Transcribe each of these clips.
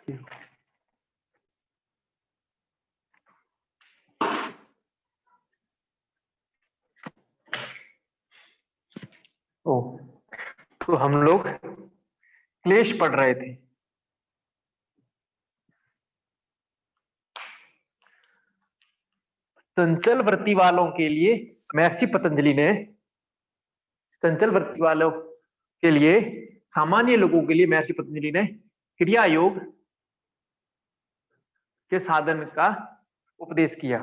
ओ, तो हम लोग क्लेश पढ़ रहे थे। चंचल वृत्ति वालों के लिए महर्षि पतंजलि ने, चंचल वृत्ति वालों के लिए, सामान्य लोगों के लिए महर्षि पतंजलि ने क्रिया योग के साधन का उपदेश किया।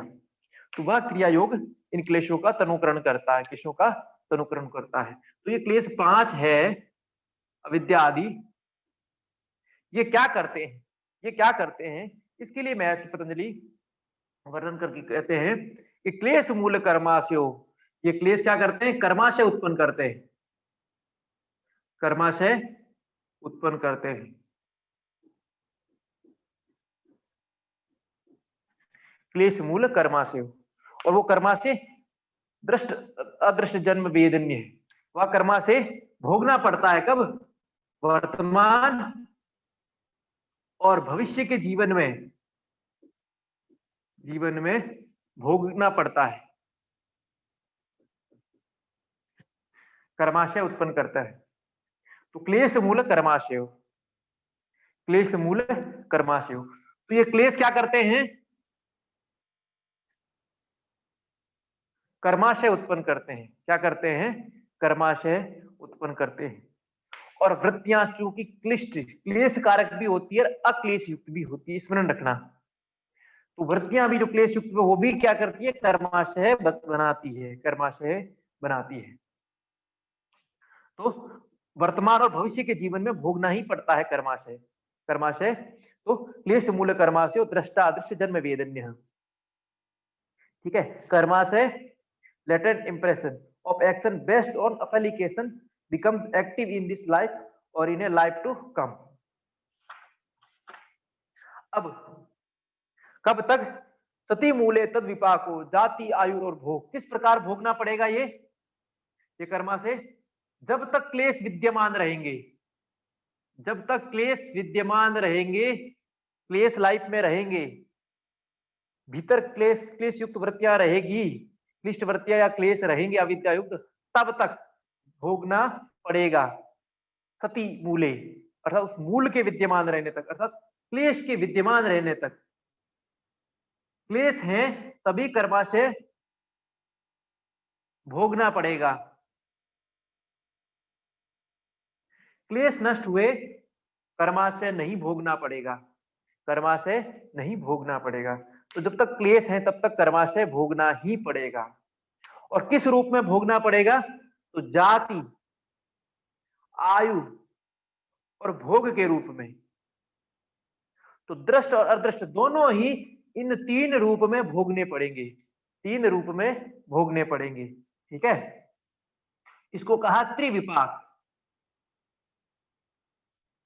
तो वह क्रिया योग इन क्लेशों का तनुकरण करता है, क्लेशों का तनुकरण करता है। तो ये क्लेश 5 है, अविद्या आदि, ये क्या करते हैं, ये क्या करते हैं, इसके लिए महर्षि पतंजलि वर्णन करके कहते हैं कि क्लेश मूल कर्माशयो, ये क्लेश क्या करते हैं, कर्माशय उत्पन्न करते हैं, कर्माशय उत्पन्न करते हैं। क्लेश मूल कर्माशय, और वो कर्माशय दृष्ट अदृष्ट जन्म वेदन्य है। वह कर्माशय भोगना पड़ता है, कब, वर्तमान और भविष्य के जीवन में भोगना पड़ता है, कर्माशय उत्पन्न करता है। तो क्लेश मूल कर्माशय, क्लेश मूल कर्माशय, तो ये क्लेश क्या करते हैं, कर्माशय उत्पन्न करते हैं। क्या करते हैं, कर्माशय उत्पन्न करते हैं। और वृत्तियां चूंकि क्लिष्ट क्लेश कारक भी होती है, अक्लेश युक्त भी होती है, स्मरण रखना। तो वृत्तियां भी जो क्लेश युक्त वो भी क्या करती है, कर्माशय बनाती है, कर्माशय बनाती है। तो वर्तमान और भविष्य के जीवन में भोगना ही पड़ता है कर्माशय, कर्माशय। तो क्लेश मूल कर्माशय दृष्टा अदृश्य जन्म वेदन्य, ठीक है। कर्माशय latent impression of action based on application becomes active in this life or in a life to come। अब कब तक, सती मूले तद विपाको, जाति आयु और भोग, किस प्रकार भोगना पड़ेगा ये कर्मा से, जब तक क्लेश विद्यमान रहेंगे, जब तक क्लेश विद्यमान रहेंगे, क्लेश लाइफ में रहेंगे, भीतर क्लेश क्लेश युक्त वृत्तियां रहेगी, क्लिष्ट वृत्तियां या क्लेश रहेंगे अविद्या युक्त, तब तक भोगना पड़ेगा। सती मूले, अर्थात उस मूल के विद्यमान रहने तक, अर्थात क्लेश के विद्यमान रहने तक। क्लेश हैं तभी कर्माशय भोगना पड़ेगा, क्लेश नष्ट हुए कर्माशय नहीं भोगना पड़ेगा, कर्माशय नहीं भोगना पड़ेगा। तो जब तक क्लेश है तब तक कर्माशय भोगना ही पड़ेगा। और किस रूप में भोगना पड़ेगा, तो जाति, आयु और भोग के रूप में। तो दृष्ट और अदृष्ट दोनों ही इन 3 रूप में भोगने पड़ेंगे, 3 रूप में भोगने पड़ेंगे, ठीक है। इसको कहा त्रिविपाक,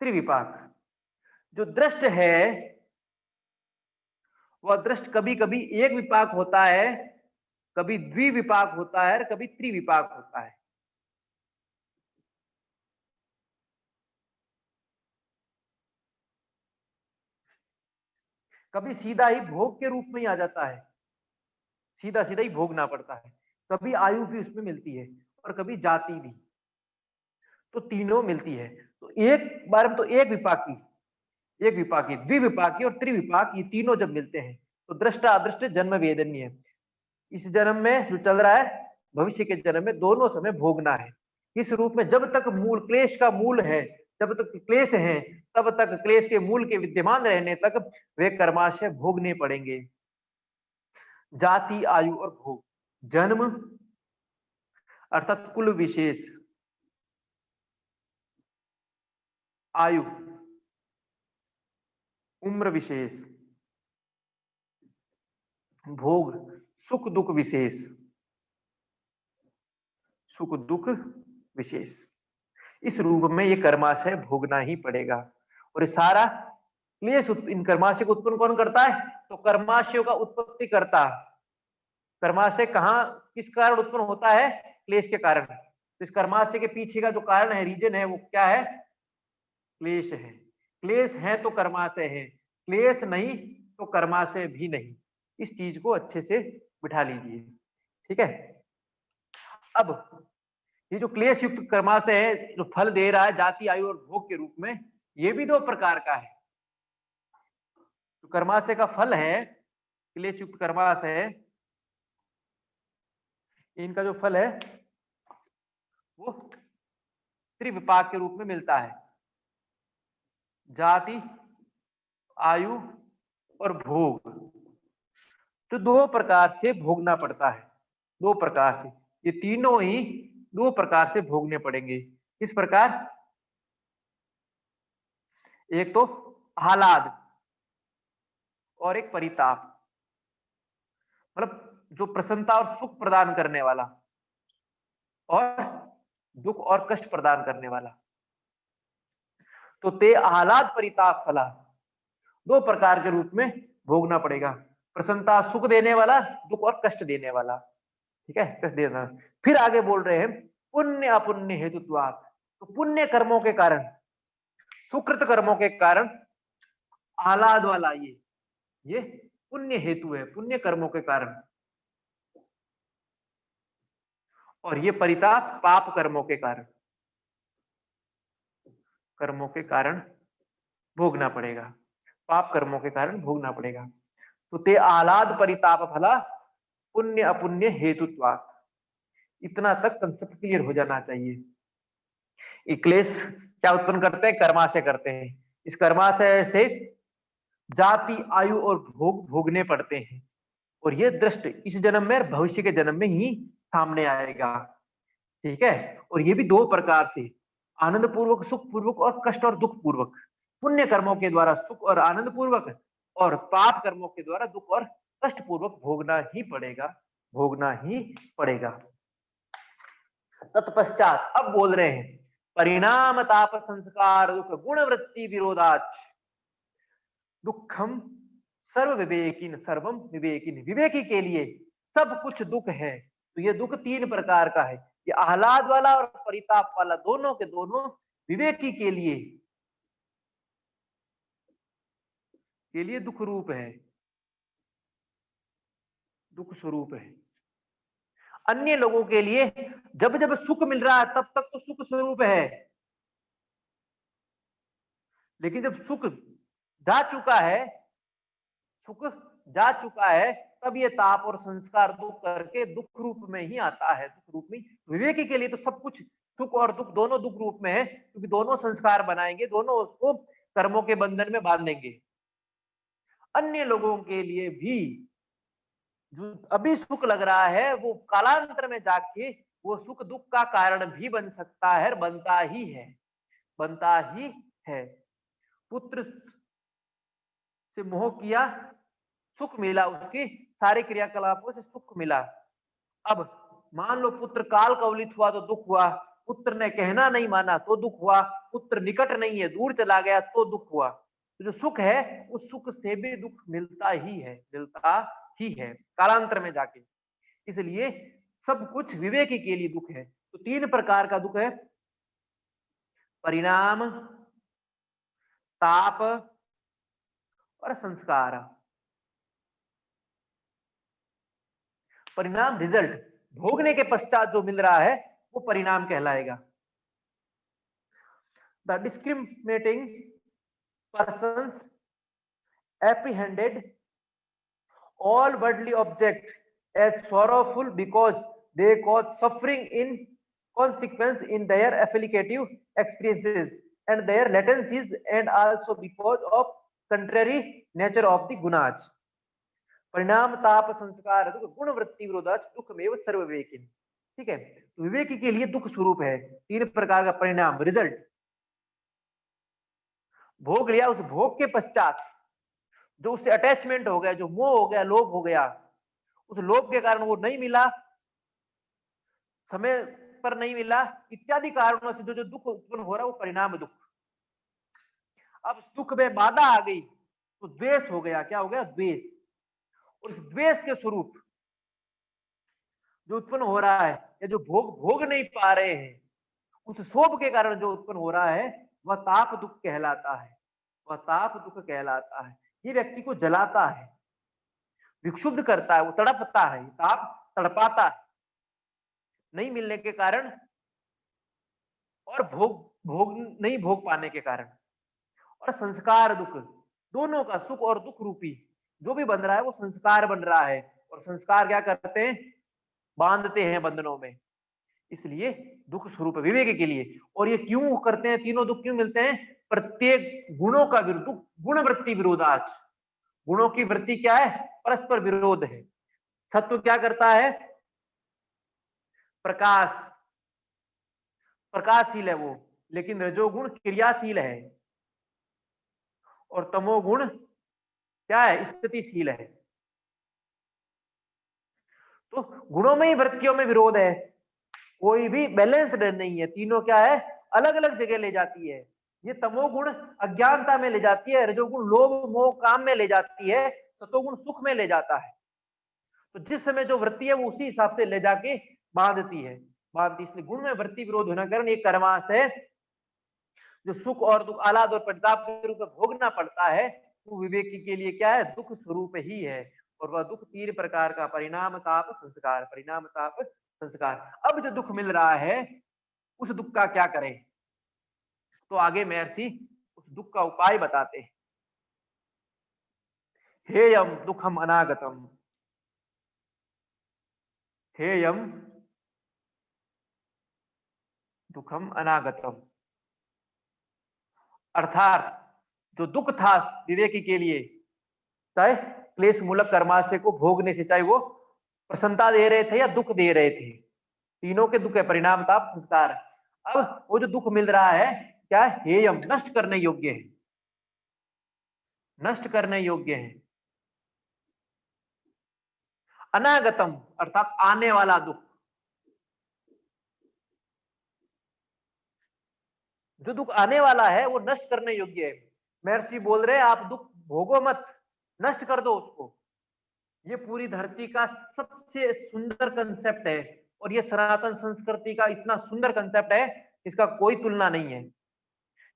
त्रिविपाक। जो दृष्ट है वह दृष्ट कभी कभी एक विपाक होता है, कभी द्विविपाक होता है, कभी त्रिविपाक होता है। कभी सीधा ही भोग के रूप में ही आ जाता है, सीधा सीधा ही भोगना पड़ता है। कभी आयु भी उसमें मिलती है और कभी जाति भी, तो तीनों मिलती है। तो एक बार में तो एक विपाकी, एक विपाकी, द्विविपाकी और त्रिविपाक, ये तीनों जब मिलते हैं तो दृष्टा अदृष्ट जन्म वेदन्य है। इस जन्म में जो चल रहा है, भविष्य के जन्म में, दोनों समय भोगना है। इस रूप में जब तक मूल क्लेश का मूल है, जब तक क्लेश है, तब तक क्लेश के मूल के विद्यमान रहने तक वे कर्माशय भोगने पड़ेंगे। जाति, आयु और भोग, जन्म अर्थात कुल विशेष, आयु उम्र विशेष, भोग सुख दुख विशेष, सुख दुख विशेष। इस रूप में ये कर्माशय भोगना ही पड़ेगा। और ये सारा क्लेश इन कर्माशय को उत्पन्न कौन करता है, तो कर्माशयों का उत्पत्ति करता। कर्माशय कहाँ किस कारण उत्पन्न होता है, क्लेश के कारण। तो इस कर्माशय के पीछे का जो कारण है, रीजन है, वो क्या है, क्लेश है। क्लेश है तो कर्माशय है, क्लेश नहीं तो कर्माशय भी नहीं। इस चीज को अच्छे से बिठा लीजिए, ठीक है। अब ये जो क्लेश युक्त कर्माशय है, जो फल दे रहा है जाति आयु और भोग के रूप में, ये भी दो प्रकार का है। तो कर्माशय का फल है, क्लेश युक्त कर्माशय, इनका जो फल है वो त्रिविपाक के रूप में मिलता है। जाति, आयु और भोग, तो दो प्रकार से भोगना पड़ता है। दो प्रकार से, ये तीनों ही दो प्रकार से भोगने पड़ेंगे। किस प्रकार? एक तो आह्लाद और एक परिताप, मतलब जो प्रसन्नता और सुख प्रदान करने वाला और दुख और कष्ट प्रदान करने वाला। तो ते आह्लाद परिताप फला, दो प्रकार के रूप में भोगना पड़ेगा। प्रसन्नता सुख देने वाला, दुख और कष्ट देने वाला, ठीक है, कष्ट देना। फिर आगे बोल रहे हैं पुण्य अपुण्य हेतुत्वात्, तो पुण्य कर्मों के कारण, सुकृत कर्मों के कारण आह्लाद वाला ये पुण्य हेतु है, पुण्य कर्मों के कारण। और ये परिताप पाप कर्मों के कारण, कर्मों के कारण भोगना पड़ेगा, पाप कर्मों के कारण भोगना पड़ेगा। तो ते आह्लाद परिताप फला पुण्य अपुण्य हेतुत्वात्, इतना तक कंसेप्ट क्लियर हो जाना चाहिए। क्लेश क्या उत्पन्न करते हैं? कर्माशय करते हैं। इस कर्माशय से जाति आयु और भोग भोगने पड़ते हैं, और ये दृष्ट इस जन्म में और भविष्य के जन्म में ही सामने आएगा, ठीक है। और ये भी दो प्रकार से, आनंद पूर्वक सुख पूर्वक और कष्ट और दुख पूर्वक। पुण्य कर्मों के द्वारा सुख और आनंद पूर्वक, और पाप कर्मों के द्वारा दुख और कष्ट पूर्वक भोगना ही पड़ेगा, भोगना ही पड़ेगा। तत्पश्चात अब बोल रहे हैं परिणाम ताप संस्कार दुख गुण वृत्ति विरोधाच दुखम सर्व विवेकिन सर्वम विवेकिन, विवेकी के लिए सब कुछ दुख है। तो ये दुख तीन प्रकार का है, ये आह्लाद वाला और परिताप वाला, दोनों के दोनों विवेकी के लिए दुख रूप है, दुख स्वरूप है। अन्य लोगों के लिए जब जब सुख मिल रहा है तब तक तो सुख स्वरूप है, लेकिन जब सुख जा चुका है, सुख जा चुका है, तब ये ताप और संस्कार दुख करके दुख रूप में ही आता है, दुख रूप में। विवेकी के लिए तो सब कुछ सुख और दुख दोनों दुख रूप में है, क्योंकि दोनों संस्कार बनाएंगे, दोनों उसको कर्मों के बंधन में बांधेंगे। अन्य लोगों के लिए भी जो अभी सुख लग रहा है वो कालांतर में जाके वो सुख दुख का कारण भी बन सकता है, बनता ही है, बनता ही है। पुत्र से मोह किया, सुख मिला, उसकी सारे क्रियाकलापों से सुख मिला। अब मान लो पुत्र काल कवलित हुआ तो दुख हुआ, पुत्र ने कहना नहीं माना तो दुख हुआ, पुत्र निकट नहीं है दूर चला गया तो दुख हुआ। तो जो सुख है उस सुख से भी दुख मिलता ही है, मिलता ही है कालांतर में जाके। इसलिए सब कुछ विवेकी के लिए दुख है। तो तीन प्रकार का दुख है, परिणाम, ताप और संस्कार। परिणाम रिजल्ट, भोगने के पश्चात जो मिल रहा है वो परिणाम कहलाएगा। The discriminating persons apprehended all worldly objects as sorrowful because they cause suffering in consequence in their affiliative experiences and their latencies, and also because of contrary nature of the gunas. परिणाम ताप संस्कार दुख गुण वृत्ति विरोधाच दुख में सर्व विवेकिन, ठीक है। तो विवेकी के लिए दुख स्वरूप है तीन प्रकार का परिणाम, रिजल्ट। भोग लिया, उस भोग के पश्चात जो उससे अटैचमेंट हो गया, जो मोह हो गया, लोभ हो गया, उस लोभ के कारण वो नहीं मिला, समय पर नहीं मिला, इत्यादि कारणों से जो जो दुख उत्पन्न हो रहा है वो परिणाम दुख। अब सुख में बाधा आ गई तो द्वेष हो गया, क्या हो गया? द्वेष। और इस द्वेष के स्वरूप जो उत्पन्न हो रहा है, या जो भोग नहीं पा रहे हैं, उस शोभ के कारण जो उत्पन्न हो रहा है वह ताप दुख कहलाता है। वह ताप दुख कहलाता है। ये व्यक्ति को जलाता है, विक्षुब्ध करता है, वो तड़पता है, ताप तड़पाता है नहीं मिलने के कारण और भोग भोग नहीं भोग पाने के कारण। और संस्कार दुख, दोनों का सुख और दुख रूपी जो भी बन रहा है वो संस्कार बन रहा है, और संस्कार क्या करते हैं, बांधते हैं बंधनों में। इसलिए दुख स्वरूप विवेक के लिए। और ये क्यों करते हैं, तीनों दुख क्यों मिलते हैं, प्रत्येक गुणों का विरुद्ध, गुण वृत्ति विरोधाच। गुणों की वृत्ति क्या है, परस्पर विरोध है। सत्व क्या करता है, प्रकाश, प्रकाशशील है वो, लेकिन रजोगुण क्रियाशील है, और तमोगुण क्या है, स्थितिशील है। तो गुणों में ही वृत्तियों में विरोध है, कोई भी बैलेंस्ड नहीं है, तीनों क्या है, अलग अलग जगह ले जाती है। ये तमोगुण अज्ञानता में ले जाती है, रजोगुण लोभ मोह काम में ले जाती है, सतोगुण सुख में ले जाता है। तो जिस समय जो वृत्ति है वो उसी हिसाब से ले जाके बांधती है, बांधती। इसलिए गुण में वृत्ति विरोध होने कारण एक कर्माश है जो सुख और दुख, आह्लाद और परिताप के रूप में भोगना पड़ता है, वो विवेकी के लिए क्या है, दुख स्वरूप ही है। और वह दुख 3 प्रकार का, परिणाम ताप संस्कार, परिणाम ताप संस्कार। अब जो दुख मिल रहा है उस दुख का क्या करें, तो आगे महर्षि उस दुख का उपाय बताते हैं। हेयम दुखम अनागतम, हेयम दुखम अनागतम, अर्थात जो दुख था विवेकी के लिए, चाहे क्लेश मूलक कर्माशय को भोगने से, चाहे वो प्रसन्नता दे रहे थे या दुख दे रहे थे, तीनों के दुख है, परिणाम ताप संस्कार। अब वो जो दुख मिल रहा है क्या है, हेयम, नष्ट करने योग्य है, नष्ट करने योग्य है। अनागतम अर्थात आने वाला दुख, जो दुख आने वाला है वो नष्ट करने योग्य है। महर्षि बोल रहे हैं आप दुख भोगो मत, नष्ट कर दो उसको। ये पूरी धरती का सबसे सुंदर कंसेप्ट है, और ये सनातन संस्कृति का इतना सुंदर कंसेप्ट है, इसका कोई तुलना नहीं है।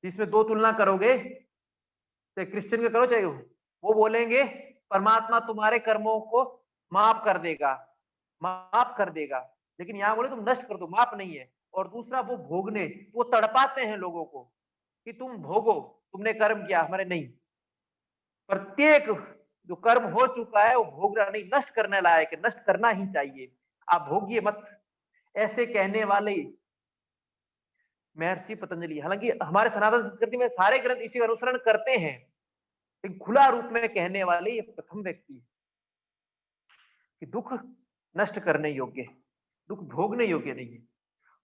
इसमें दो तुलना करोगे, चाहे क्रिश्चियन के करो चाहे वो बोलेंगे परमात्मा तुम्हारे कर्मों को माफ कर देगा, माफ कर देगा, लेकिन यहाँ बोले तुम नष्ट कर दो, माफ नहीं है। और दूसरा वो भोगने, वो तड़पाते हैं लोगों को कि तुम भोगो, तुमने कर्म किया, हमारे नहीं। प्रत्येक जो कर्म हो चुका है वो भोगना नहीं, नष्ट करने लायक है, नष्ट करना ही चाहिए, आप भोगिए मत, ऐसे कहने वाले महर्षि पतंजलि। हालांकि हमारे सनातन संस्कृति में सारे ग्रंथ इसी अनुसरण करते हैं, लेकिन खुला रूप में कहने वाले ये प्रथम व्यक्ति है कि दुख नष्ट करने योग्य है, दुख भोगने योग्य नहीं है।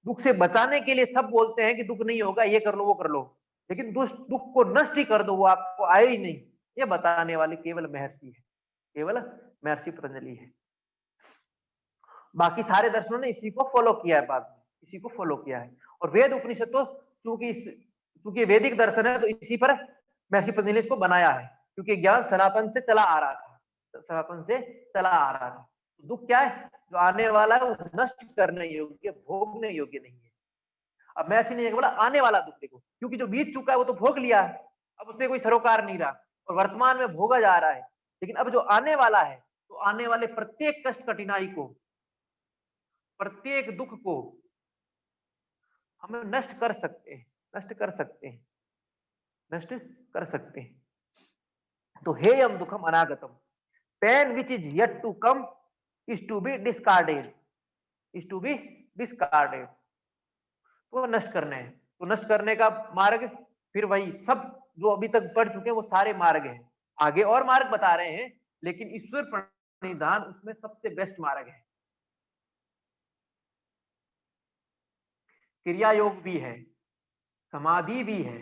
दुख से बचाने के लिए सब बोलते हैं कि दुख नहीं होगा, ये कर लो वो कर लो, लेकिन दुख को नष्ट ही कर दो, वो आपको आए ही नहीं, ये बताने वाले केवल महर्षि है, केवल महर्षि पतंजलि है। बाकी सारे दर्शनों ने इसी को फॉलो किया है, बाद में इसी को फॉलो किया है। और वेद उपनिषद तो चूंकि वैदिक दर्शन है तो इसी पर महर्षि पतंजलि ने इसको बनाया है, क्योंकि ज्ञान सनातन से चला आ रहा था, सनातन से चला आ रहा था। तो दुख क्या है, जो आने वाला है वो नष्ट करने योग्य, भोगने योग्य नहीं है। अब महर्षि ने बोला आने वाला दुख देखो, क्योंकि जो बीत चुका है वो तो भोग लिया है, अब उससे कोई सरोकार नहीं रहा, और वर्तमान में भोगा जा रहा है। लेकिन अब जो आने वाला है, तो आने वाले प्रत्येक कष्ट कठिनाई को, प्रत्येक दुख को हम नष्ट कर सकते हैं, नष्ट कर सकते हैं, नष्ट कर सकते हैं। तो हेयम दुखम अनागतम, pain which is yet to come is to be discarded, is to be discarded. तो नष्ट करने हैं, तो नष्ट करने का मार्ग फिर वही सब जो अभी तक पढ़ चुके हैं वो सारे मार्ग हैं, आगे और मार्ग बता रहे हैं, लेकिन ईश्वर प्रणिधान उसमें सबसे बेस्ट मार्ग है। क्रिया योग भी है, समाधि भी है,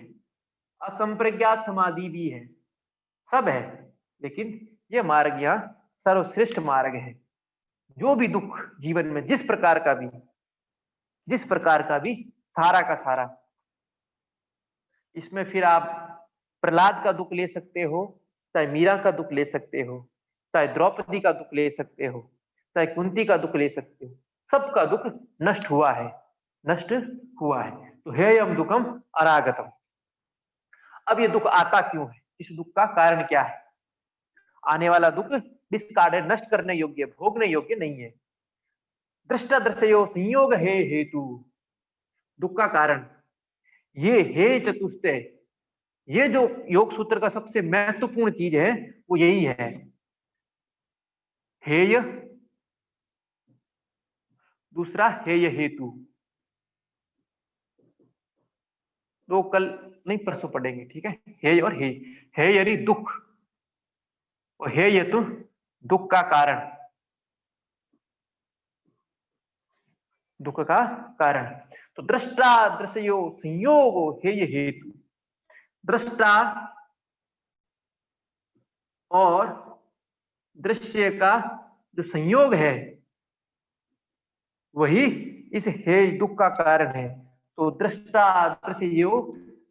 असंप्रज्ञात समाधि भी है, सब है, लेकिन ये मार्ग यहाँ सर्वश्रेष्ठ मार्ग है। जो भी दुख जीवन में जिस प्रकार का भी सारा का सारा, इसमें फिर आप प्रहलाद का दुख ले सकते हो, चाहे मीरा का दुख ले सकते हो, चाहे द्रौपदी का दुख ले सकते हो, चाहे कुंती का दुख ले सकते हो, सबका दुख नष्ट हुआ है, नष्ट हुआ है। तो हेयम दुखम अनागतम, अब ये दुख आता क्यों है, इस दुख का कारण क्या है? आने वाला दुख डिस्कार्डेड, नष्ट करने योग्य, भोगने योग्य नहीं है। दृष्टा दृश्यो संयोग है हेतु, दुख का कारण ये हे चतुष्टय, ये जो योग सूत्र का सबसे महत्वपूर्ण चीज है वो यही है, हेय, दूसरा हेय हेतु। दो कल नहीं परसों पढ़ेंगे, ठीक है। हेय और हेय, हेय यानी दुख और हेय हेतु दुख का कारण, दुख का कारण। तो दृष्टा दृश्यो संयोगो हेय हेतु, दृष्टा और दृश्य का जो संयोग है वही इस हेय दुख का कारण है। तो दृष्टा दृश्यो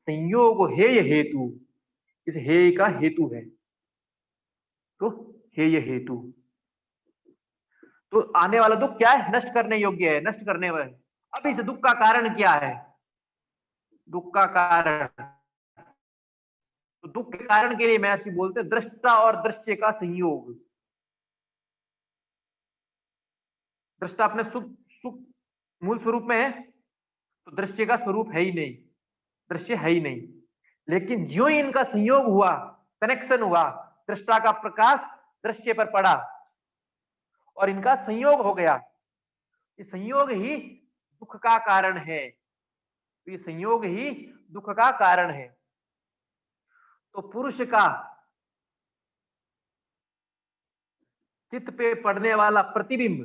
संयोग हेय हेतु, इस हेय का हेतु है, तो हेय हेतु। तो आने वाला दुख क्या है, नष्ट करने योग्य है, नष्ट करने वाला। अब इस दुख का कारण क्या है, दुख का कारण, तो दुख के कारण के लिए मैं ऐसी बोलते हैं दृष्टा और दृश्य का संयोग। दृष्टा अपने मूल स्वरूप में है, तो दृश्य का स्वरूप है ही नहीं, दृश्य है ही नहीं। लेकिन जो ही इनका संयोग हुआ, कनेक्शन हुआ, दृष्टा का प्रकाश दृश्य पर पड़ा और इनका संयोग हो गया, ये संयोग ही दुख का कारण है, तो ये संयोग ही दुख का कारण है। तो पुरुष का चित्त पे पड़ने वाला प्रतिबिंब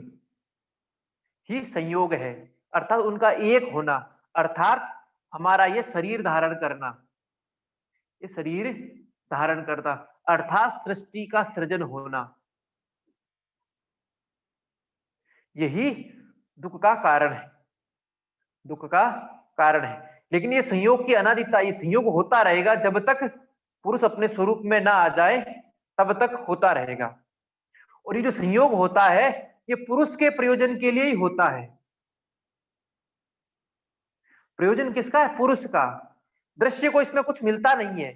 ही संयोग है, अर्थात उनका एक होना, अर्थात हमारा ये शरीर धारण करना, ये शरीर धारण करता, अर्थात सृष्टि का सृजन होना, यही दुख का कारण है, दुख का कारण है। लेकिन ये संयोग की अनादिता, ये संयोग होता रहेगा जब तक पुरुष अपने स्वरूप में ना आ जाए, तब तक होता रहेगा। और ये जो संयोग होता है ये पुरुष के प्रयोजन के लिए ही होता है। प्रयोजन किसका है, पुरुष का। दृश्य को इसमें कुछ मिलता नहीं है,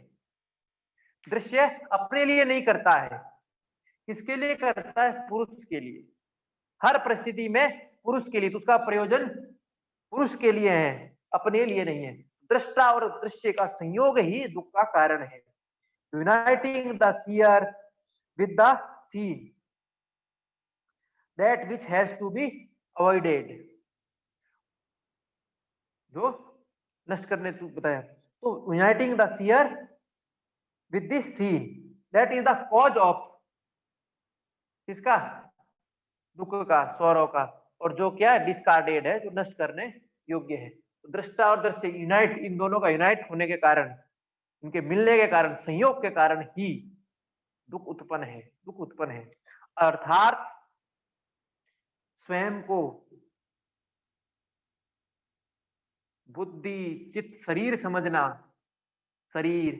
दृश्य अपने लिए नहीं करता है, किसके लिए करता है, पुरुष के लिए। हर परिस्थिति में पुरुष के लिए, तो उसका प्रयोजन पुरुष के लिए है, अपने लिए नहीं है। दृष्टा और दृश्य का संयोग ही दुख का कारण है। Uniting the seer with the scene, that which has to be avoided, जो नष्ट करने तू बताया। तो uniting the seer with this scene, that is the cause of किसका, दुख का, सौरव का, और जो क्या डिस्कार्डेड है, जो नष्ट करने योग्य है। तो दृष्टा और दृश्य यूनाइट, इन दोनों का यूनाइट होने के कारण, इनके मिलने के कारण, संयोग के कारण ही दुख उत्पन्न है, दुख उत्पन्न है। अर्थात स्वयं को बुद्धि चित्त शरीर समझना, शरीर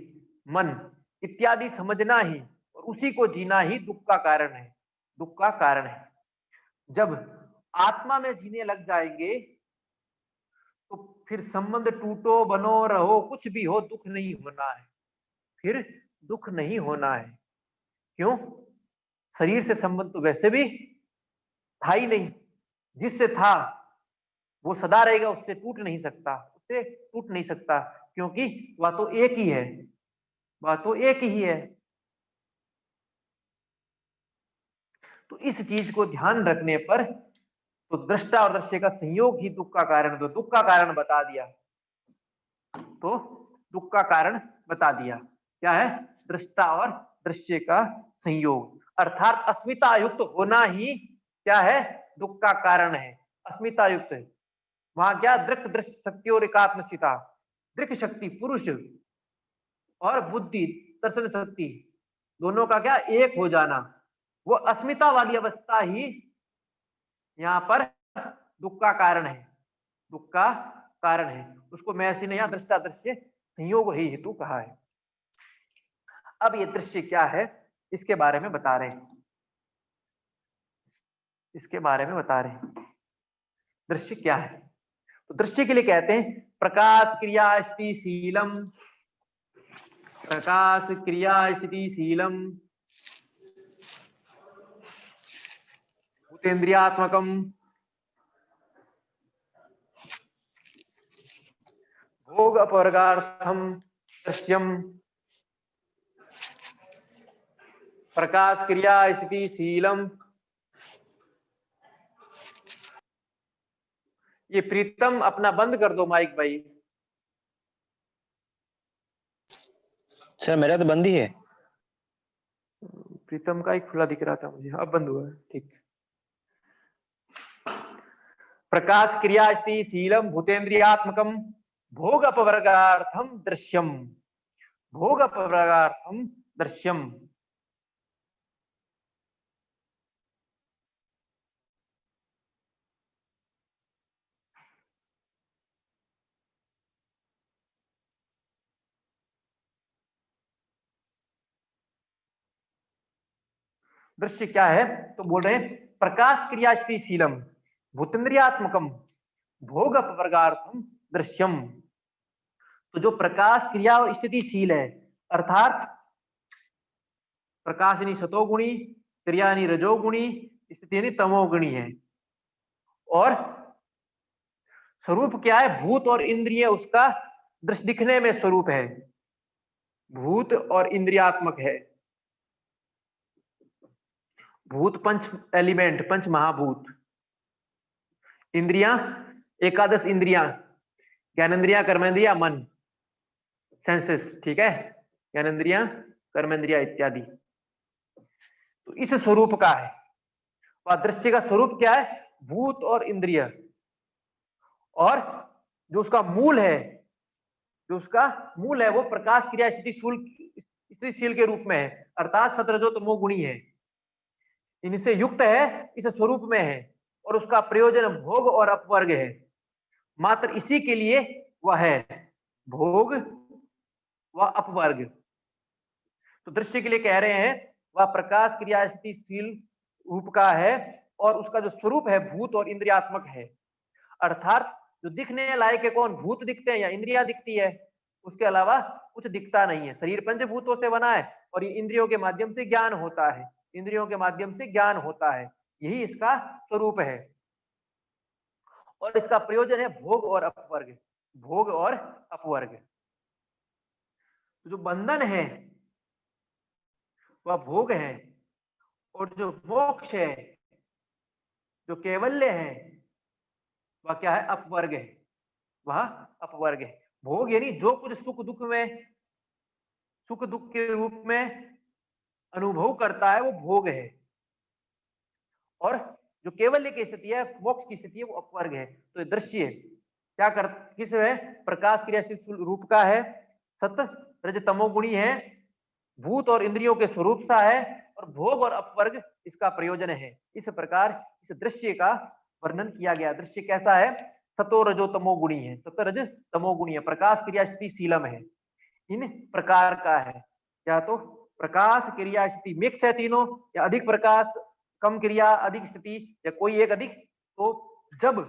मन इत्यादि समझना ही और उसी को जीना ही दुख का कारण है, दुख का कारण है। जब आत्मा में जीने लग जाएंगे तो फिर संबंध टूटो बनो रहो कुछ भी हो, दुख नहीं होना है, फिर दुख नहीं होना है। क्यों, शरीर से संबंध तो वैसे भी था ही नहीं, जिससे था वो सदा रहेगा, उससे टूट नहीं सकता, उससे टूट नहीं सकता, क्योंकि वह तो एक ही है, वह तो एक ही है। तो इस चीज को ध्यान रखने पर, तो दृष्टा और दृश्य का संयोग ही दुख का कारण, तो दुख का कारण बता दिया, तो दुख का कारण बता दिया क्या है, दृष्टा और दृश्य का संयोग, अर्थात अस्मिता युक्त होना ही क्या है, दुख का कारण है। अस्मिता युक्त है वहां क्या, दृक दृश्य शक्ति और एकात्मसिता, दृक शक्ति पुरुष और बुद्धि दर्शन शक्ति, दोनों का क्या, एक हो जाना, वो अस्मिता वाली अवस्था ही यहाँ पर दुख का कारण है, दुख का कारण है। उसको मैं ऐसे नहीं, दृष्टा दृश्य संयोग ही हेतु कहा है। अब ये दृश्य क्या है, इसके बारे में बता रहे हैं, इसके बारे में बता रहे हैं दृश्य क्या है। तो दृश्य के लिए कहते हैं प्रकाश क्रिया स्थितिशीलम प्रकाश क्रिया स्थिति शीलम भूतेन्द्रियात्मकम भोग अपवर्गार्थम दृश्यम प्रकाश क्रिया स्थिति शीलम। ये प्रीतम अपना बंद कर दो माइक भाई। सर मेरा तो बंद ही है। प्रीतम का ही खुला दिख रहा था मुझे, अब बंद हुआ है। ठीक। प्रकाश क्रिया स्थिति शीलम भूतेन्द्रियात्मकम भोग अपवर्गार्थम दृश्यम भोग अपवर्गार्थम दृश्यम। दृश्य क्या है? तो बोल रहे हैं प्रकाश क्रिया स्थिति शीलम भूतेन्द्रियात्मकम भोग अपवर्गार्थम दृश्यम। तो जो प्रकाश क्रिया और स्थितिशील है, अर्थात प्रकाश यानी सतोगुणी, क्रिया यानी रजोगुणी, स्थिति यानी तमोगुणी है। और स्वरूप क्या है? भूत और इंद्रिय उसका दृश्य दिखने में स्वरूप है, भूत और इंद्रियात्मक है। भूत पंच एलिमेंट, पंच महाभूत। इंद्रियां एकादश इंद्रियां, ज्ञानेन्द्रियां, कर्मेंद्रिया, मन, सेंसेस। ठीक है, ज्ञानेन्द्रियां, कर्मेंद्रिया इत्यादि। तो इस स्वरूप का है वह दृश्य का स्वरूप क्या है? भूत और इंद्रिय। और जो उसका मूल है, जो उसका मूल है वो प्रकाश क्रिया स्थितिशील के रूप में है, अर्थात सतरजो तमो गुणी है, इनसे युक्त है, इस स्वरूप में है। और उसका प्रयोजन भोग और अपवर्ग है, मात्र इसी के लिए वह है, भोग व अपवर्ग। तो दृश्य के लिए कह रहे हैं वह प्रकाश क्रिया स्थितिशील रूप का है और उसका जो स्वरूप है भूत और इंद्रियात्मक है। अर्थात जो दिखने लायक है कौन? भूत दिखते हैं या इंद्रिया दिखती है, उसके अलावा कुछ दिखता नहीं है। शरीर पंचभूतों से बना है और ये इंद्रियों के माध्यम से ज्ञान होता है, इंद्रियों के माध्यम से ज्ञान होता है, यही इसका स्वरूप है। और इसका प्रयोजन है भोग और अपवर्ग, भोग और अपवर्ग। तो जो बंधन है वह भोग है और जो मोक्ष है, जो कैवल्य है, वह क्या है? अपवर्ग है, वह अपवर्ग है। भोग यानी जो कुछ सुख दुख में, सुख दुख के रूप में अनुभव करता है वो भोग है। और जो कैवल्य की स्थिति है, मोक्ष की स्थिति है, वो अपवर्ग है। तो ये दृश्य क्या कर किस है? प्रकाश क्रिया स्थिति रूप का है, सत रज तमोगुणी है, भूत और इंद्रियों के स्वरूप सा है और भोग और अपवर्ग इसका प्रयोजन है। इस प्रकार इस दृश्य का वर्णन किया गया। दृश्य कैसा है? सतो रजो तमोगुणी है, सतरज तमोगुणी है, प्रकाश क्रिया स्थिति शीलम है, इन प्रकार का है। या तो प्रकाश क्रिया स्थिति मिक्स है तीनों, या अधिक प्रकाश कम क्रिया अधिक स्थिति, या कोई एक अधिक। तो जब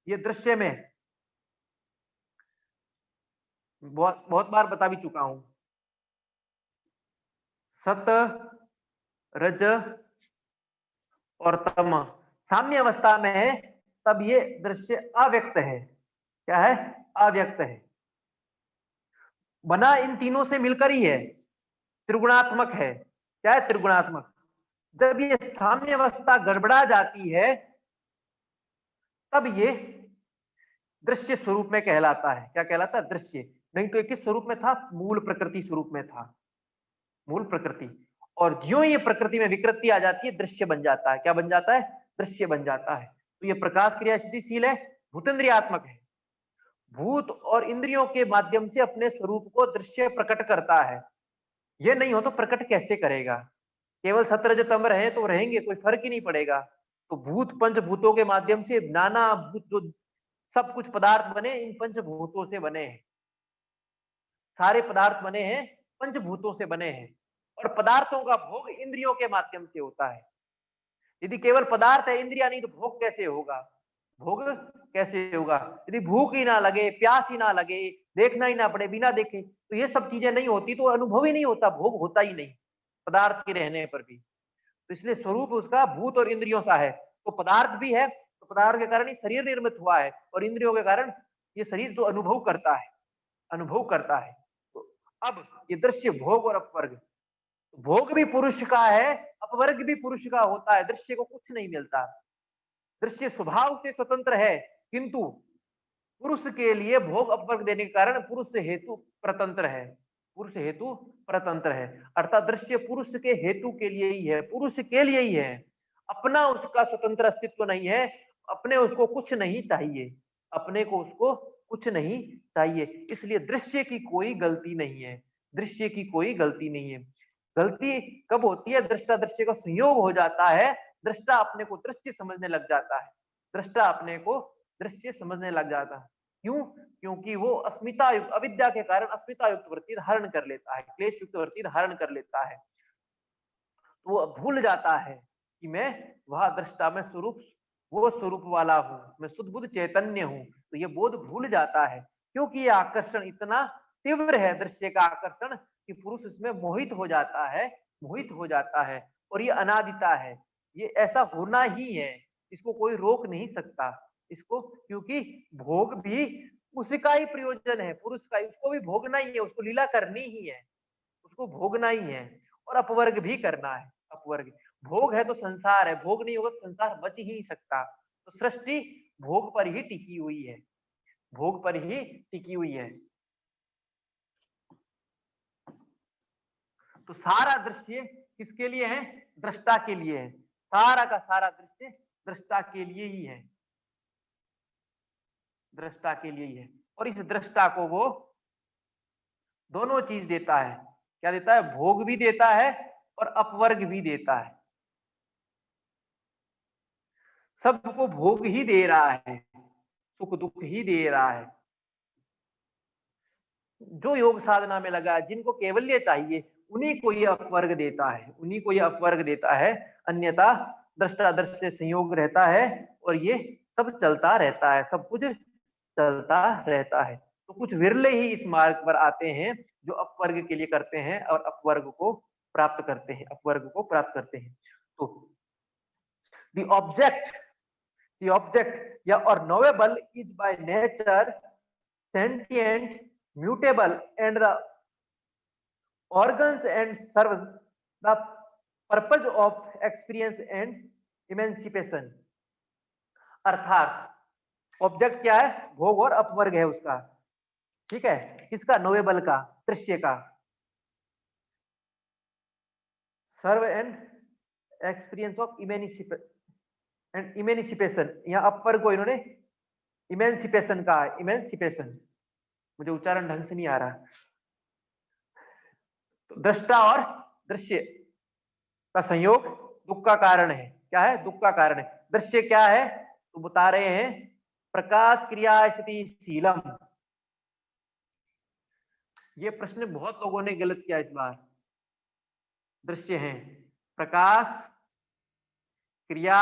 ये दृश्य में बहुत बहुत बार बता भी चुका हूं, सत रज और तम साम्य अवस्था में है, तब ये दृश्य अव्यक्त है। क्या है? अव्यक्त है, बना इन तीनों से मिलकर ही है, त्रिगुणात्मक है। क्या है? त्रिगुणात्मक। जब ये साम्य अवस्था गड़बड़ा जाती है तब ये दृश्य स्वरूप में कहलाता है। क्या कहलाता है? दृश्य। नहीं तो किस स्वरूप में था? मूल प्रकृति स्वरूप में था, मूल प्रकृति। और ज्यों ये प्रकृति में विकृति आ जाती है, दृश्य बन जाता है। क्या बन जाता है? दृश्य बन जाता है। तो ये प्रकाश क्रिया स्थितिशील है, भूतेन्द्रियात्मक है, भूत और इंद्रियों के माध्यम से अपने स्वरूप को दृश्य प्रकट करता है। ये नहीं हो तो प्रकट कैसे करेगा? केवल सतरज तम रहे तो रहेंगे, कोई फर्क ही नहीं पड़ेगा। तो भूत पंचभूतों के माध्यम से नाना भूत जो सब कुछ पदार्थ बने, इन पंचभूतों से बने हैं। सारे पदार्थ बने हैं पंचभूतों से बने हैं। और पदार्थों का भोग इंद्रियों के माध्यम से होता है। यदि केवल पदार्थ है, इंद्रिया नहीं, तो भोग कैसे होगा? भोग कैसे होगा? यदि भूख ही ना लगे, प्यास ही ना लगे, देखना ही ना पड़े, बिना देखे, तो ये सब चीजें नहीं होती तो अनुभव ही नहीं होता, भोग होता ही नहीं पदार्थ के रहने पर भी। तो इसलिए स्वरूप उसका भूत और इंद्रियों सा है। तो पदार्थ भी है, तो पदार्थ के कारण ही शरीर निर्मित हुआ है और इंद्रियों के कारण ये शरीर जो अनुभव करता है, अनुभव करता है। तो अब ये दृश्य भोग और अपवर्ग, भोग भी पुरुष का है, अपवर्ग भी पुरुष का होता है, दृश्य को कुछ नहीं मिलता। दृश्य स्वभाव से स्वतंत्र है, किंतु पुरुष के लिए भोग अपवर्ग देने के कारण पुरुष हेतु प्रतंत्र है, पुरुष हेतु प्रतंत्र है। अर्थात दृश्य पुरुष के हेतु के लिए ही है, पुरुष के लिए ही है, अपना उसका स्वतंत्र अस्तित्व नहीं है, अपने उसको कुछ नहीं चाहिए, अपने को उसको कुछ नहीं चाहिए। इसलिए दृश्य की कोई गलती नहीं है, दृश्य की कोई गलती नहीं है। गलती कब होती है? दृष्टा दृश्य का संयोग हो जाता है, दृष्टा अपने को दृश्य समझने लग जाता है, दृष्टा अपने को दृश्य समझने लग जाता है। क्यों? क्योंकि वो अस्मिता युक्त, अविद्या के कारण अस्मिता युक्त वृत्ति धारण कर लेता है, क्लेश युक्त वृत्ति धारण कर लेता है। तो वो भूल जाता है कि मैं वह दृष्टा में स्वरूप, वो स्वरूप वाला हूँ, मैं शुद्ध बुद्ध चैतन्य हूँ। तो ये बोध भूल जाता है, क्योंकि ये आकर्षण इतना तीव्र है, दृश्य का आकर्षण, कि पुरुष इसमें मोहित हो जाता है, मोहित हो जाता है। और ये अनादिता है, ये ऐसा होना ही है, इसको कोई रोक नहीं सकता इसको, क्योंकि भोग भी उसका ही प्रयोजन है, पुरुष का, उसको भी भोगना ही है, उसको लीला करनी ही है, उसको भोगना ही है। और अपवर्ग भी करना है, अपवर्ग। भोग है तो संसार है, भोग नहीं होगा तो संसार बच ही नहीं सकता। तो सृष्टि भोग पर ही टिकी हुई है, भोग पर ही टिकी हुई है। तो सारा दृश्य किसके लिए है? दृष्टा के लिए है, सारा का सारा दृश्य दृष्टा के लिए ही है, दृष्टा के लिए ही है। और इस दृष्टा को वो दोनों चीज देता है। क्या देता है? भोग भी देता है और अपवर्ग भी देता है, सबको भोग ही दे रहा है, सुख दुख ही दे रहा है। जो योग साधना में लगा, जिनको केवल्य चाहिए, उन्हीं को ये अपवर्ग देता है, उन्हीं को ये अपवर्ग देता है। अन्यथा दृष्टादर्श से संयोग रहता है और ये सब चलता रहता है, सब कुछ चलता रहता है। तो कुछ विरले ही इस मार्ग पर आते हैं जो अपवर्ग के लिए करते हैं और अपवर्ग को प्राप्त करते हैं, अपवर्ग को प्राप्त करते हैं। तो द ऑब्जेक्ट या और knowable is by nature sentient, mutable, and the organs and serve the purpose of experience and emancipation। अर्थात ऑब्जेक्ट क्या है? भोग और अपवर्ग है उसका, ठीक है, किसका? नोवेबल का, दृश्य का। सर्व एंड एक्सपीरियंस ऑफ इमेनिसिपेशन, यहाँ अपवर्ग को इन्होंने इमेंसिपेशन कहा है, इमेंसिपेशन, मुझे उच्चारण ढंग से नहीं आ रहा। तो दृष्टा और दृश्य का संयोग दुख का कारण है। क्या है? दुख का कारण है। दृश्य क्या है? तो बता रहे हैं प्रकाश क्रिया स्थिति शीलम। ये प्रश्न बहुत लोगों ने गलत किया इस बार। दृश्य है प्रकाश, क्रिया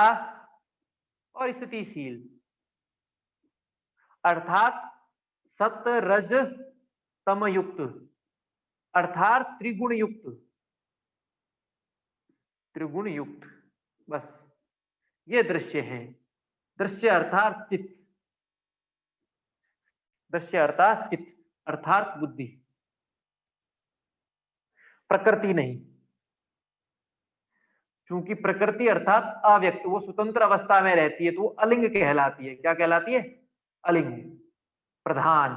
और स्थितिशील, अर्थात सत्य रज तम युक्त, अर्थात त्रिगुण युक्त, त्रिगुण युक्त, बस ये दृश्य है। दृश्य अर्थात चित्त, दृश्य अर्थात चित्त, अर्थात बुद्धि, प्रकृति नहीं। क्योंकि प्रकृति अर्थात अव्यक्त, वो स्वतंत्र अवस्था में रहती है, तो वो अलिंग कहलाती है। क्या कहलाती है? अलिंग, प्रधान।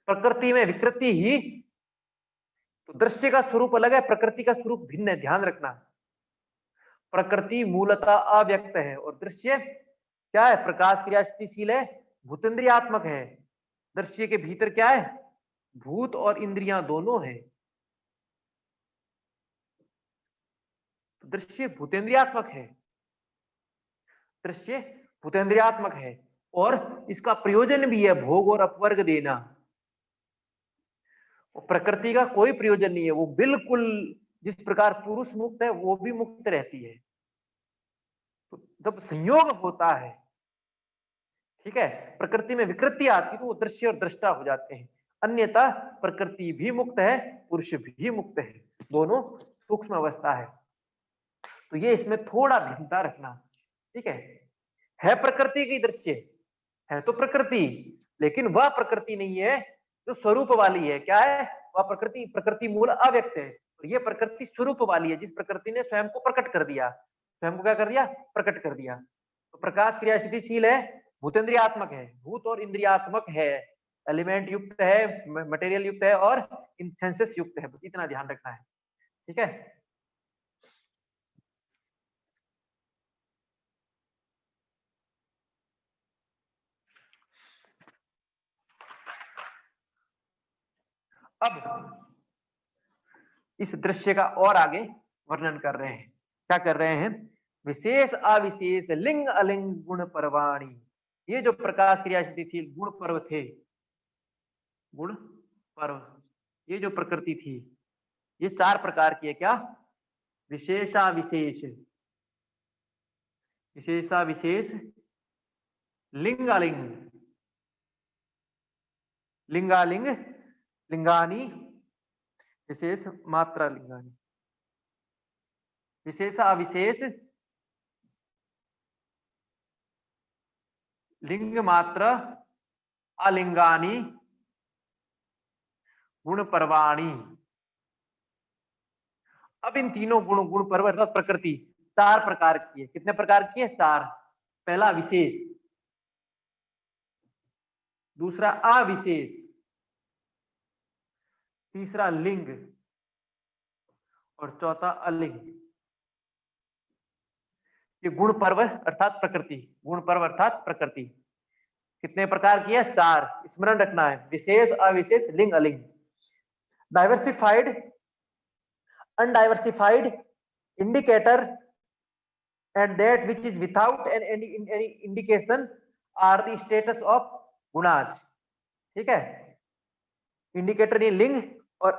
प्रकृति में विकृति ही, तो दृश्य का स्वरूप अलग है, प्रकृति का स्वरूप भिन्न है, ध्यान रखना। प्रकृति मूलतः अव्यक्त है और दृश्य क्या है? प्रकाश क्रिया स्थितिशील है, भूतेंद्रियात्मक है। दृश्य के भीतर क्या है? भूत और इंद्रियां दोनों है। तो दृश्य भूतेंद्रियात्मक है, दृश्य भूतेंद्रियात्मक है और इसका प्रयोजन भी है भोग और अपवर्ग देना। प्रकृति का कोई प्रयोजन नहीं है, वो बिल्कुल जिस प्रकार पुरुष मुक्त है वो भी मुक्त रहती है। तो जब संयोग होता है, ठीक है, प्रकृति में विकृति आती है तो वो दृश्य और दृष्टा हो जाते हैं। अन्यथा प्रकृति भी मुक्त है, पुरुष भी मुक्त है, दोनों सूक्ष्म अवस्था है। तो ये इसमें थोड़ा भिन्नता रखना, ठीक है प्रकृति की दृश्य, है तो प्रकृति, लेकिन वह प्रकृति नहीं है जो स्वरूप वाली है। क्या है वह प्रकृति? प्रकृति मूल अव्यक्त है, और ये प्रकृति स्वरूप वाली है, जिस प्रकृति ने स्वयं को प्रकट कर दिया। स्वयं को क्या कर दिया? प्रकट कर दिया। तो प्रकाश क्रिया स्थितिशील है, भूतेन्द्रियात्मक है, भूत और इंद्रियात्मक है, एलिमेंट युक्त है, मटेरियल युक्त है और सेंसेस युक्त है। बस इतना ध्यान रखना है, ठीक है। अब इस दृश्य का और आगे वर्णन कर रहे हैं। क्या कर रहे हैं? विशेष अविशेष लिंग अलिंग गुण परवाणी। ये जो प्रकाश क्रिया स्थिति थी, गुण पर्व थे, गुण पर्व, ये जो प्रकृति थी, ये 4 प्रकार की है। क्या? विशेषाविशेष, विशेषाविशेष, लिंगालिंग, लिंगालिंग, लिंगानी, विशेष मात्रा लिंगानी, विशेष अविशेष, लिंग मात्र अलिंगानी, गुण पर्वाणी। अब इन तीनों गुण पर्व अर्थात प्रकृति 4 प्रकार की है। कितने प्रकार की है? 4। पहला विशेष, दूसरा अविशेष, तीसरा लिंग और चौथा अलिंग। ये गुण पर्व अर्थात प्रकृति, गुण पर्व अर्थात प्रकृति कितने प्रकार की है? 4। स्मरण रखना है, विशेष अविशेष लिंग अलिंग। Diversified, undiversified, indicator and that which is without any indication are the status of gunas। ठीक है, इंडिकेटर ये लिंग और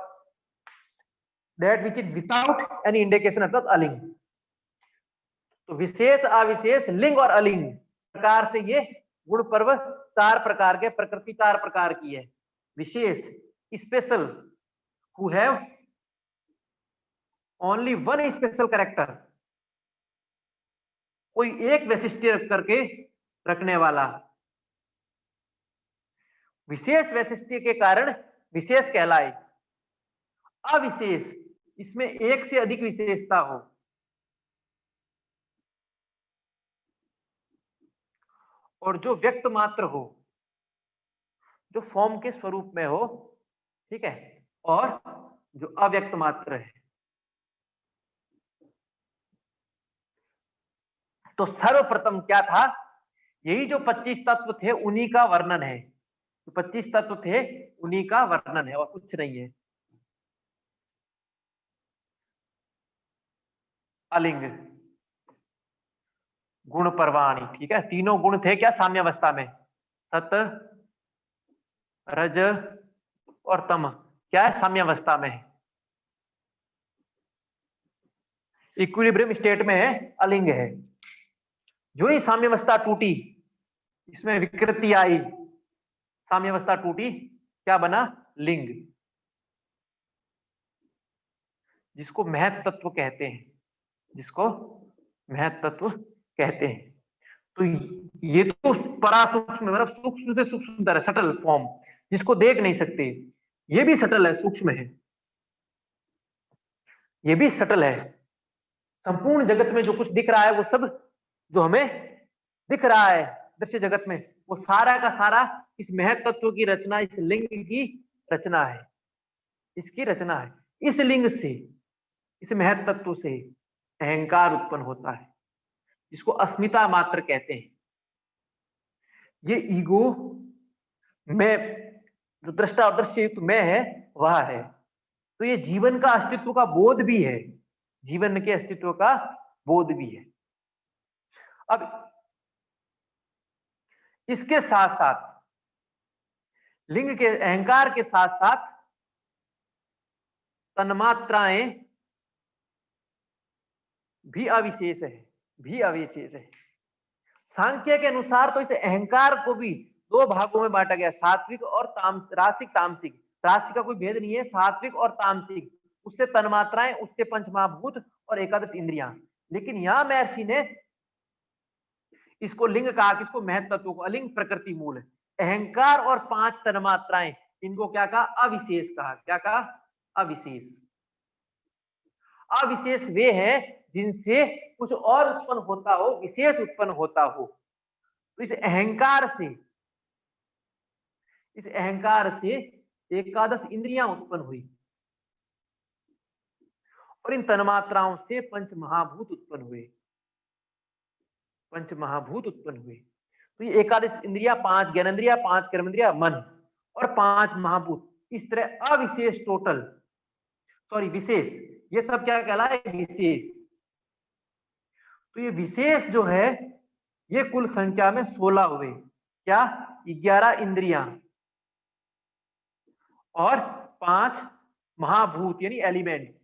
that which is without any indication अर्थात अलिंग। तो विशेष अविशेष लिंग और अलिंग प्रकार से ये गुण पर्व 4 प्रकार के, प्रकृति 4 प्रकार की है। विशेष, special, who have only one special character, कोई एक वैशिष्ट्य करके रखने वाला। विशेष वैशिष्ट्य के कारण विशेष कहलाए। अविशेष, इसमें एक से अधिक विशेषता हो। और जो व्यक्त मात्र हो, जो फॉर्म के स्वरूप में हो, ठीक है, और जो अव्यक्त मात्र है। तो सर्वप्रथम क्या था? यही जो 25 तत्व थे उन्हीं का वर्णन है। तो 25 तत्व थे उन्हीं का वर्णन है और कुछ नहीं है। अलिंग, गुण पर्वाणी, ठीक है, तीनों गुण थे क्या? साम्यावस्था में, सत, रज और तम, क्या है? साम्यावस्था में है, इक्विलिब्रियम स्टेट में है, अलिंग है। जो ही साम्यावस्था टूटी, इसमें विकृति आई, साम्यावस्था टूटी, क्या बना? लिंग, जिसको महत तत्व कहते हैं, जिसको महत तत्व कहते हैं। तो ये तो परासूक्ष्म, मतलब सूक्ष्म से सूक्ष्म है, सटल फॉर्म, जिसको देख नहीं सकते। ये भी सटल है, सूक्ष्म है, ये भी सटल है। संपूर्ण जगत में जो कुछ दिख रहा है, वो सब जो हमें दिख रहा है दृश्य जगत में, वो सारा का सारा इस महत तत्व की रचना, इस लिंग की रचना है, इसकी रचना है। इस लिंग से, इस महत तत्व से अहंकार उत्पन्न होता है, जिसको अस्मिता मात्र कहते हैं। ये ईगो में जो दृष्टा और दृश्य युक्त मैं है, वह है। तो ये जीवन का अस्तित्व का बोध भी है, जीवन के अस्तित्व का बोध भी है। अब इसके साथ साथ लिंग के, अहंकार के साथ साथ तन्मात्राएं भी अविशेष है, भी अविशेष है। सांख्य के अनुसार तो इस अहंकार को भी दो भागों में बांटा गया, सात्विक और रासिक तामसिक। राशि का कोई भेद नहीं है, सात्विक और तामसिक, उससे तन्मात्राएं, उससे पंच महाभूत और एकादश इंद्रियां। लेकिन यहां महर्षि ने इसको लिंग कहा, किसको, महत तत्व को, अलिंग प्रकृति मूल है। अहंकार और पांच तन्मात्राएं, इनको क्या कहा, अविशेष कहा। क्या कहा, अविशेष। अविशेष वे हैं जिनसे कुछ और उत्पन्न होता हो, विशेष उत्पन्न होता हो। तो इस अहंकार से एकादश इंद्रियां उत्पन्न हुई और इन तन्मात्राओं से पंच महाभूत उत्पन्न हुए। पंच महाभूत उत्पन्न हुए। तो ये एकादश इंद्रिया, पांच ज्ञानेंद्रिया, पांच कर्मेंद्रिया, मन और पांच महाभूत, इस तरह अविशेष टोटल, सॉरी विशेष, ये सब क्या कहलाए, विशेष। तो ये विशेष जो है ये कुल संख्या में 16 हुए। क्या, 11 इंद्रियां और 5 महाभूत यानी एलिमेंट्स।